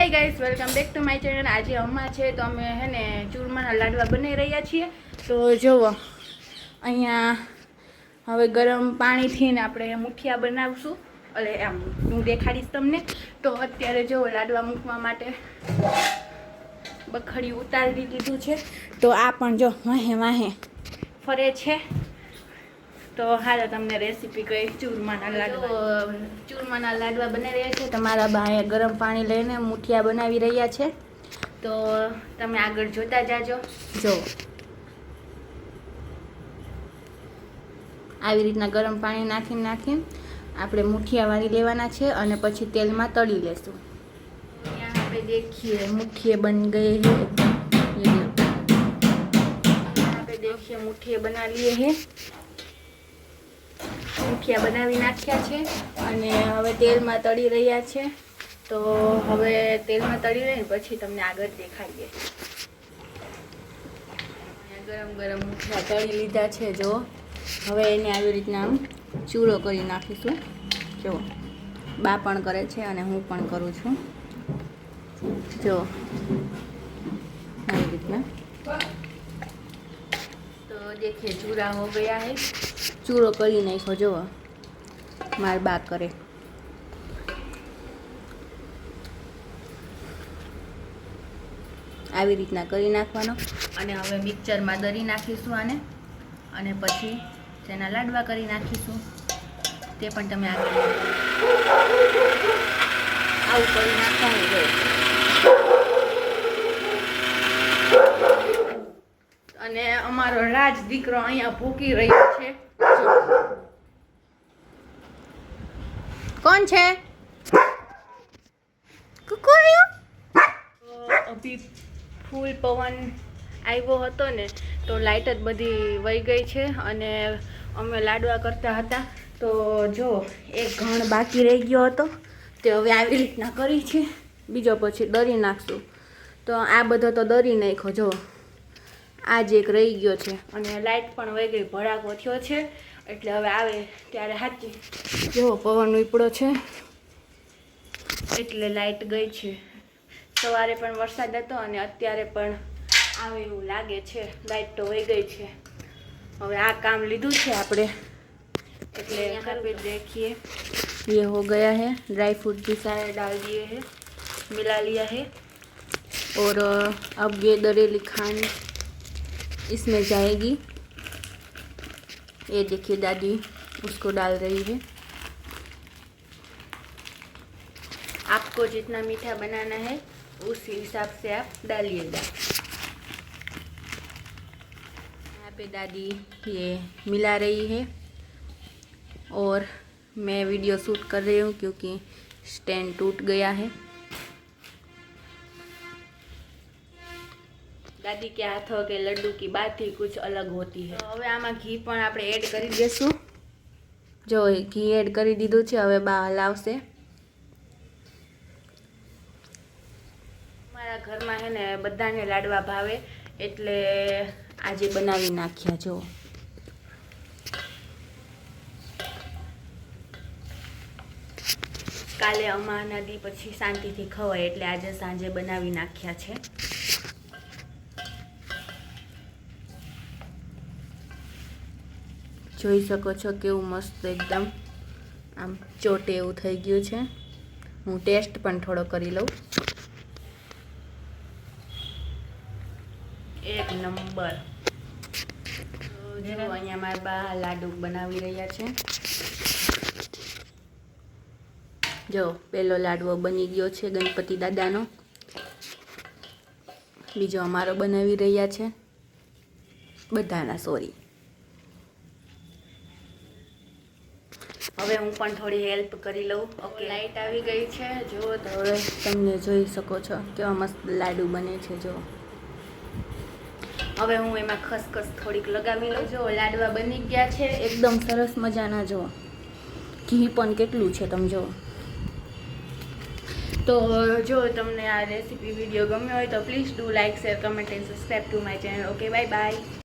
Hi guys, welcome back to my channel. આજે અમ્મા છે તો અમે હે ને ચૂરમાના લાડવા બનાવી રહ્યા છીએ। તો જુઓ અહીંયા હવે ગરમ પાણીથી ને આપણે મુઠિયા બનાવશું। એટલે આમ હું દેખાડીશ તમને। તો અત્યારે જુઓ લાડવા મૂકવા માટે બખડી ઉતારી દીધું છે। તો આ પણ જો વાહે વાહે ફરે છે। તો હાલો તમને રેસીપી કહી। ચૂરમાના લાડવા બનાવી રહ્યા છે। તમારા બાએ ગરમ પાણી લઈને મુઠિયા બનાવી રહ્યા છે। તો તમે આગળ જોતા જાજો। જો આવી રીતના ગરમ પાણી નાખીને આપણે મુઠિયા વાળી લેવાના છે અને પછી તેલમાં તળી લેશું। यहाँ पे देखिए मुठिए बन गए हैं। यहाँ पे देखिए मुठिए बना लिए हैं। મુઠિયા બનાવી નાખ્યા છે અને હવે તેલમાં તળી રહ્યા છે। તો હવે તેલમાં તળી રહીને પછી તમને આગળ દેખાડીએ। ગરમ ગરમ મુઠિયા તળી લીધા છે। જો હવે એને આવી રીતના આમ ચૂરો કરી નાખીશું। જો બા પણ કરે છે અને હું પણ કરું છું। જો આવી રીતના તો देखिए चूरा हो गया है। ચૂરો કરી નાખ્યો। જો માર બા કરે। આવી રીતના કરી નાખવાનો અને હવે મિક્સરમાં દળી નાખીશું આને અને પછી તેના લાડવા કરી નાખીશું। તે પણ તમે આગળ આવું કરી નાખવાનું હોય। અને અમારો રાજ દીકરો અહીંયા ભૂકી રહ્યો છે। कौन છે? કુકુ આવ્યો? અભી ફૂલ પવન આવ્યો હતો ને તો લાઇટ જ બધી વહી ગઈ છે અને અમે લાડવા કરતા હતા। તો જો એક ઘણ બાકી રહી ગયો હતો તે હવે આવી રીતના કરી છે। બીજો પછી દરી નાખશું। તો આ બધો તો દરી નાખ્યો। જો આ જ એક રહી ગયો છે અને લાઇટ પણ વહી ગઈ, ભડાકો થયો છે। એટલે હવે આવે ત્યારે સાચી જો પવન ઉપડો છે એટલે લાઇટ ગઈ છે। સવારે પણ વરસાદ હતો અને અત્યારે પણ આવે એવું લાગે છે। લાઇટ તો વહી ગઈ છે। હવે આ કામ લીધું છે આપણે એટલે यहाँ पे देखिए ये हो गया है। ड्राई फ्रूट भी सारे डाल दिए हैं, मिला लिया है और अब ये दरेली खांड इसमें जाएगी। ये देखिए दादी उसको डाल रही है। आपको जितना मीठा बनाना है उस हिसाब से आप डालिएगा। यहाँ पे दादी ये मिला रही है और मैं वीडियो शूट कर रही हूँ क्योंकि स्टैंड टूट गया है। दादी के हाथों के लड्डू की बात ही कुछ अलग होती है। હવે આમાં ઘી પણ આપણે એડ કરી દઈશું। જો ઘી એડ કરી દીધું છે। હવે બા હલાવશે। મારા ઘરમાં હે ને બધાને લાડવા ભાવે એટલે આજે બનાવી નાખ્યા। જો કાલે અમાના દી પછી શાંતિથી ખવાય એટલે આજે સાંજે બનાવી નાખ્યા છે। જોઈ શકો છો કેવું મસ્ત એકદમ આમ ચોટે એવું થઈ ગયું છે। હું ટેસ્ટ પણ થોડો કરી લઉં। એક નંબર। જો અહીંયા મારા બા લાડુ બનાવી રહ્યા છે। જો પહેલો લાડવો બની ગયો છે ગણપતિ દાદાનો, બીજો અમારો બનાવી રહ્યા છે બધાના। સોરી, હવે હું પણ થોડી હેલ્પ કરી લઉં। ઓકે, લાઇટ આવી ગઈ છે। જો તો હવે તમને જોઈ શકો છો કેવા મસ્ત લાડુ બને છે। જો હવે હું એમાં ખસખસ થોડીક લગાવી લઉં। જો લાડવા બની ગયા છે એકદમ સરસ મજાના। જો ઘી પણ કેટલું છે તમે જો। તો જો તમને આ રેસીપી વિડીયો ગમ્યો હોય તો please do like, share, comment and subscribe two my channel. Okay, bye bye.